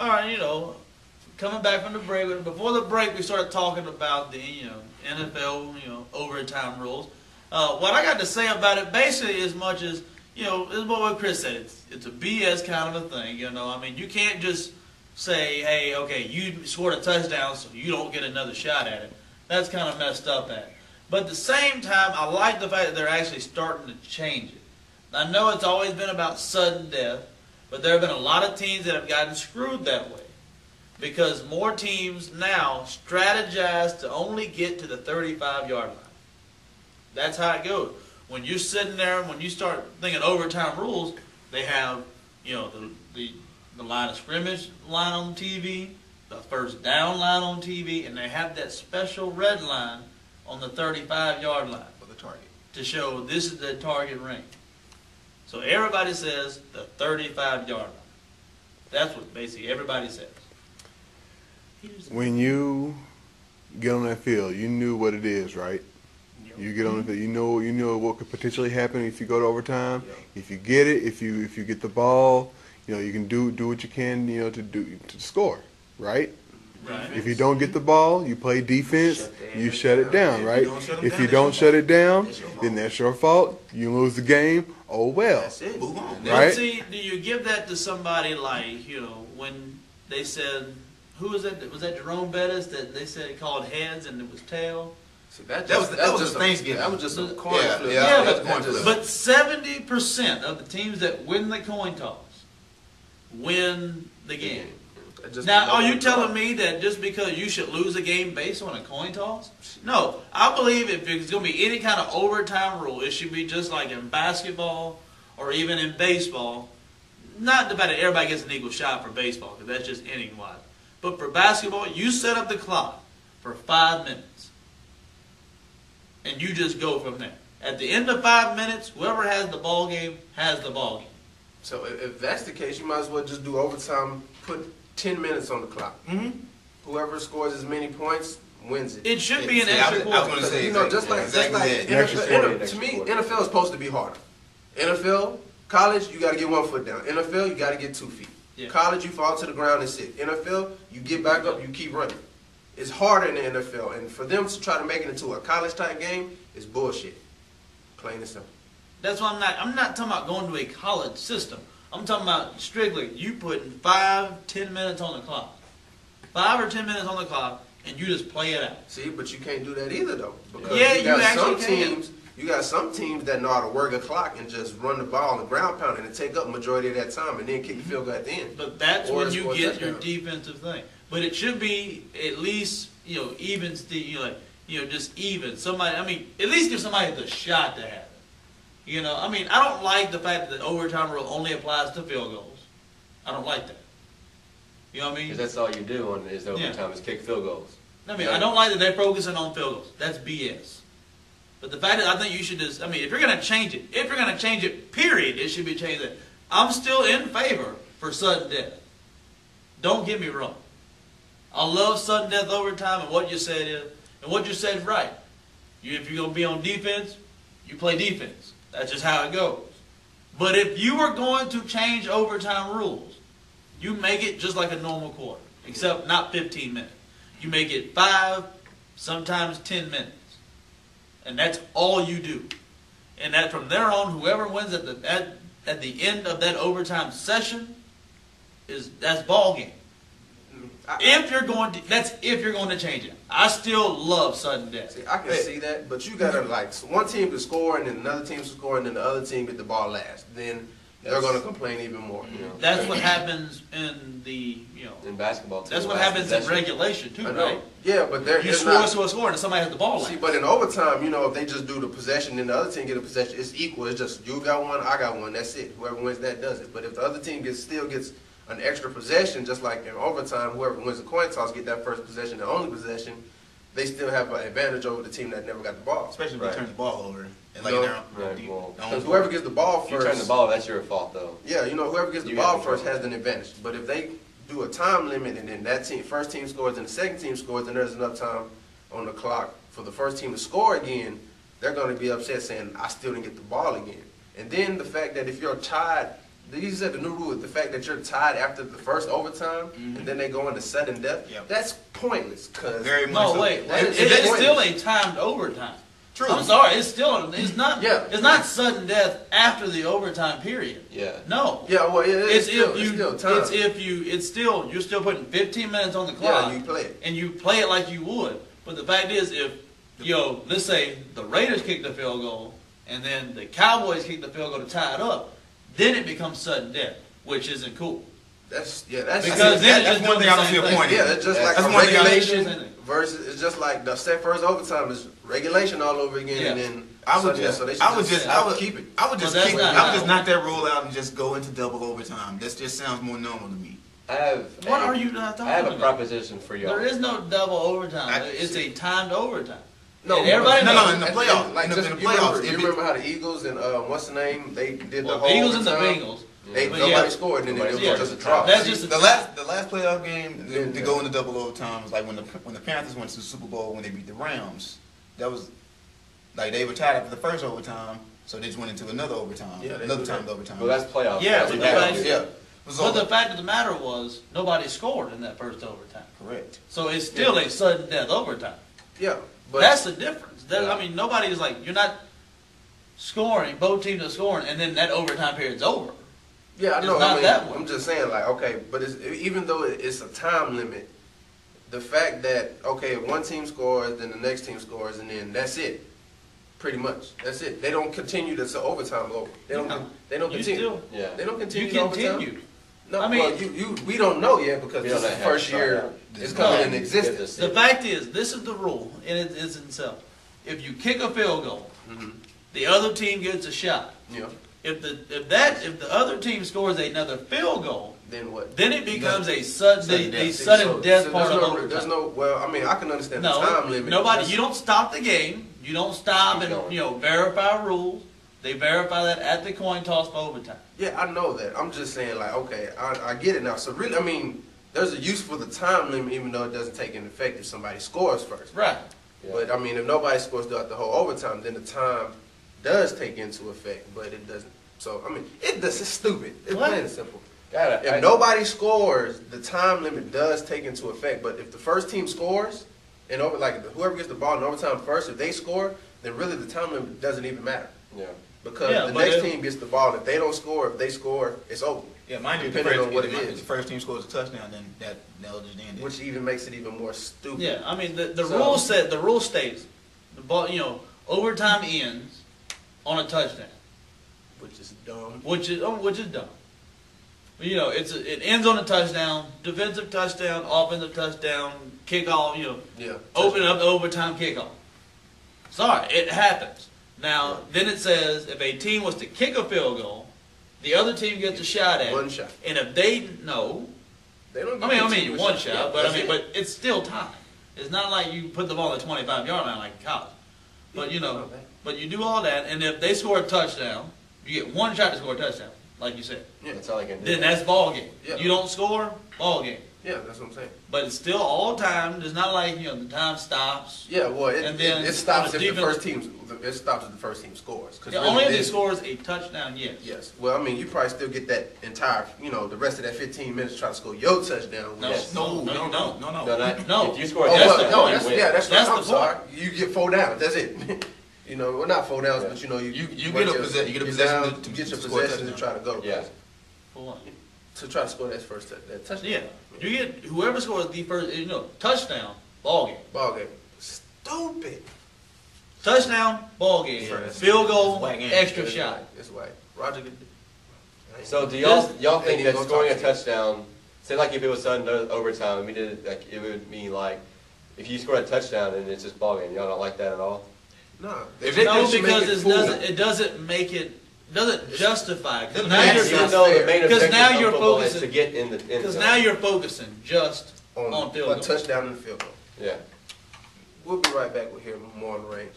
all right, coming back from the break. Before the break, we started talking about the NFL overtime rules. What I got to say about it, basically, as much as is what Chris said. It's a BS kind of a thing. I mean, you can't just say, hey, okay, you scored a touchdown, so you don't get another shot at it. That's kind of messed up at it. But at the same time, I like the fact that they're actually starting to change it. I know it's always been about sudden death, but there have been a lot of teams that have gotten screwed that way because more teams now strategize to only get to the 35-yard line. That's how it goes. When you're sitting there and when you start thinking overtime rules, they have the line of scrimmage line on TV, the first down line on TV, and they have that special red line on the 35-yard line for the target to show this is the target range. So everybody says the 35-yard line. That's what basically everybody says. When you get on that field, you knew what it is, right? Yep. You get on the field, you know what could potentially happen if you go to overtime. Yep. If you get it, if you get the ball, you can do what you can, to score, right? Right. If you don't get the ball, you play defense, you shut it down, right? If you don't shut it down, then that's your fault. You lose the game. Oh well. That's it. Move on. Right? See, do you give that to somebody like, when they said, who was that? Was that Jerome Bettis that they said he called heads and it was tail? See, that was just Thanksgiving. That was just a coin flip. But 70% of the teams that win the coin toss win the game. Now, are you telling me that just because you should lose a game based on a coin toss? No. I believe if there's going to be any kind of overtime rule, it should be just like in basketball or even in baseball. Not that everybody gets an equal shot for baseball, because that's just inning-wise. But for basketball, you set up the clock for 5 minutes. And you just go from there. At the end of 5 minutes, whoever has the ball game has the ball game. So if that's the case, you might as well just do overtime, put 10 minutes on the clock. Mm-hmm. Whoever scores as many points wins it. It should be an extra quarter. I was going to say, just like NFL, to me, NFL is supposed to be harder. NFL, college, you got to get 1 foot down. NFL, you got to get 2 feet. Yeah. College, you fall to the ground and sit. NFL, you get back up, you keep running. It's harder in the NFL, and for them to try to make it into a college-type game is bullshit. Plain and simple. That's why I'm not talking about going to a college system. I'm talking about strictly you putting 5-10 minutes on the clock. 5 or 10 minutes on the clock, and you just play it out. See, but you can't do that either, though. Because you got some teams that know how to work a clock and just run the ball on the ground pound and take up majority of that time and then kick the field goal at the end. But that's when you get your defensive thing. But it should be at least, even, just even. Somebody, at least give somebody the shot to have it. I don't like the fact that the overtime rule only applies to field goals. I don't like that. You know what I mean? Because that's all you do on is overtime is kick field goals. I don't like that they're focusing on field goals. That's BS. But the fact that I think you should just, if you're going to change it, period, it should be changed. I'm still in favor for sudden death. Don't get me wrong. I love sudden death overtime, and what you said is right. If you're going to be on defense, you play defense. That's just how it goes. But if you were going to change overtime rules, you make it just like a normal quarter, except not 15 minutes. You make it 5, sometimes 10 minutes. And that's all you do. And that from there on, whoever wins at the end of that overtime session that's ball game. If you're going to change it. I still love sudden death. See, I can see that, but you gotta one team can score and then another team can score and then the other team get the ball last. Then they're gonna complain even more. That's what happens in in basketball. That's what happens in regulation too, right? Yeah, but you score, and somebody has the ball. See, but in overtime, if they just do the possession and the other team get a possession, it's equal. It's just you got one, I got one. That's it. Whoever wins that does it. But if the other team still gets an extra possession, just like in overtime, whoever wins the coin toss get that first possession, the only possession, they still have an advantage over the team that never got the ball. Especially if they turn the ball over. And because whoever gets the ball first... If you turn the ball, that's your fault, though. Yeah, whoever gets the ball first has an advantage. But if they do a time limit and then that first team scores and the second team scores, then there's enough time on the clock for the first team to score again, they're going to be upset saying, I still didn't get the ball again. And then the fact that if you're tied You said the new rule, the fact that you're tied after the first overtime, and then they go into sudden death. Yep. That's pointless. Cause Very much No, so. wait. It's It's still a timed overtime. True. I'm sorry. It's still. It's not. Yeah. It's not sudden death after the overtime period. Yeah. No. yeah, well, yeah, It's still, if you. it's still time. It's if you. It's still. You're still putting 15 minutes on the clock. Yeah, you play it. And you play it like you would. But the fact is, if let's say the Raiders kick the field goal, and then the Cowboys kick the field goal to tie it up, then it becomes sudden death, which isn't cool. That's Because then that's it's one just thing I don't doing see the a same point thing. in. Yeah, it's just That's like a one thing I- regulation versus. It's just like the first overtime is regulation all over again, and then I would sudden death. just, So they should I would just, I would keep it. I would just But that's kick, not I would how- just knock that rule out and just go into double overtime. That just sounds more normal to me. I have. What are you not talking I have a about? proposition for y'all. There is no double overtime. I- It's a timed overtime. No, And everybody no, knows. in the That's- playoffs, like in just, the you playoffs, remember, if you it- remember how the Eagles and what's the name? They did Well, the whole Eagles and the overtime? Bengals. They But nobody yeah. scored, and then it was Yeah. just a draw. That's just a The last playoff game Yeah. to go into double overtime was like when the Panthers went to the Super Bowl when they beat the Rams. That was like they were tied after the first overtime, so they just went into another overtime, Yeah, they another do time that. overtime. Well, that's playoffs. Yeah, That's but what the happens. fact- yeah. But the fact of the matter was, nobody scored in that first overtime. Correct. So it's still a sudden death overtime. Yeah, but That's the difference. Yeah. I mean, nobody's like, you're not scoring, both teams are scoring, and then that overtime period's over. yeah, I it's know. not I mean, that way. I'm just saying, like, okay, but even though it's a time limit, the fact that okay, if one team scores, then the next team scores, and then that's it. Pretty much, that's it. They don't continue to overtime over. They don't. No. They don't You continue. still, Yeah. They don't continue. you to overtime. continue. No, I mean- well, we don't know yet because We this don't is the have first to year find out. it's No. coming in Get existence. this The in. fact is, this is the rule, and it is itself. If you kick a field goal, Mhm. the other team gets a shot. Yeah. If the other team scores another field goal, Then what? then it becomes a sudden Sudden the death. sudden death So part there's of no, overtime. there's no. Well, I mean, I can understand the No, time limit. nobody. That's- You don't stop the game. You don't stop Keep and going. verify rules. They verify that at the coin toss for overtime. Yeah, I know that. I'm just saying, like, okay, I get it now. So really, I mean, there's a use for the time limit, even though it doesn't take into effect if somebody scores first. Right. Yeah. But I mean, if nobody scores throughout the whole overtime, then the time does take into effect, but it doesn't. So I mean, it's stupid. It's What? plain and simple. Got it. If nobody scores, the time limit does take into effect. But if the first team scores, and whoever gets the ball in overtime first, if they score, then really the time limit doesn't even matter. Yeah. Because Yeah, the but next if- team gets the ball. If they don't score, if they score, it's over. Yeah, mind you, if Depending on what it if is. the first team scores a touchdown, then that'll just end it. Which even makes it even more stupid. Yeah. I mean, the So- rule states the ball. Overtime ends on a touchdown, Which is dumb. which is dumb. It ends on a touchdown, defensive touchdown, offensive touchdown, kickoff. Yeah. Open up the overtime kickoff. Sorry, it happens. Now, then it says if a team was to kick a field goal, the other team gets a shot at it. One shot. And if they no, They don't. I get mean continuous one shots. shot, Yeah, but that's it. but it's still time. It's not like you put the ball at the 25-yard line like in college. But but you do all that, and if they score a touchdown, you get one shot to score a touchdown, like you said. Yeah. That's all I can do. Then that's ball game. Yeah. You don't score, ball game. Yeah, that's what I'm saying. But it's still all time. It's not like the time stops. Yeah, well, And then it stops on the if the defense- first team. It stops if the first team scores. 'Cause Yeah, really only if then- they scores a touchdown, yes. Yes. Well, I mean, you probably still get that entire, the rest of that 15 minutes to try to score your touchdown. No, Yes. No, no, no, you no, don't. no, no. No, not, No. If you score a Oh, That's well, the no, point. that's yeah, that's, That's right. the I'm sorry. You get 4 downs. That's it. Well, not 4 downs, Yeah. but You work get a your- possession. You get a your possession down, to get your score a possession and try touchdown. to go. Yeah. For what? To try to score that first that touchdown. Yeah. You get whoever scores the first, touchdown, ball game. Ball game. Stupid. Touchdown, ball game. Yeah. Field goal, It's whack game. extra It's shot. white. It's white. Roger. So do y'all Ain't think even that gonna scoring a talk to you. touchdown, say like if it was sudden overtime, and we did it, like it would mean like if you score a touchdown and it's just ball game, y'all don't like that at all? No. If they No, should make because it it cool. doesn't make it doesn't justify. Because Doesn't now make you're sense. Even not though fair. the main Because objective now of you're football is focusing- to get in the end because zone. now you're focusing just on on field a goal. touchdown and field goal. Yeah. We'll be right back with here more on the range.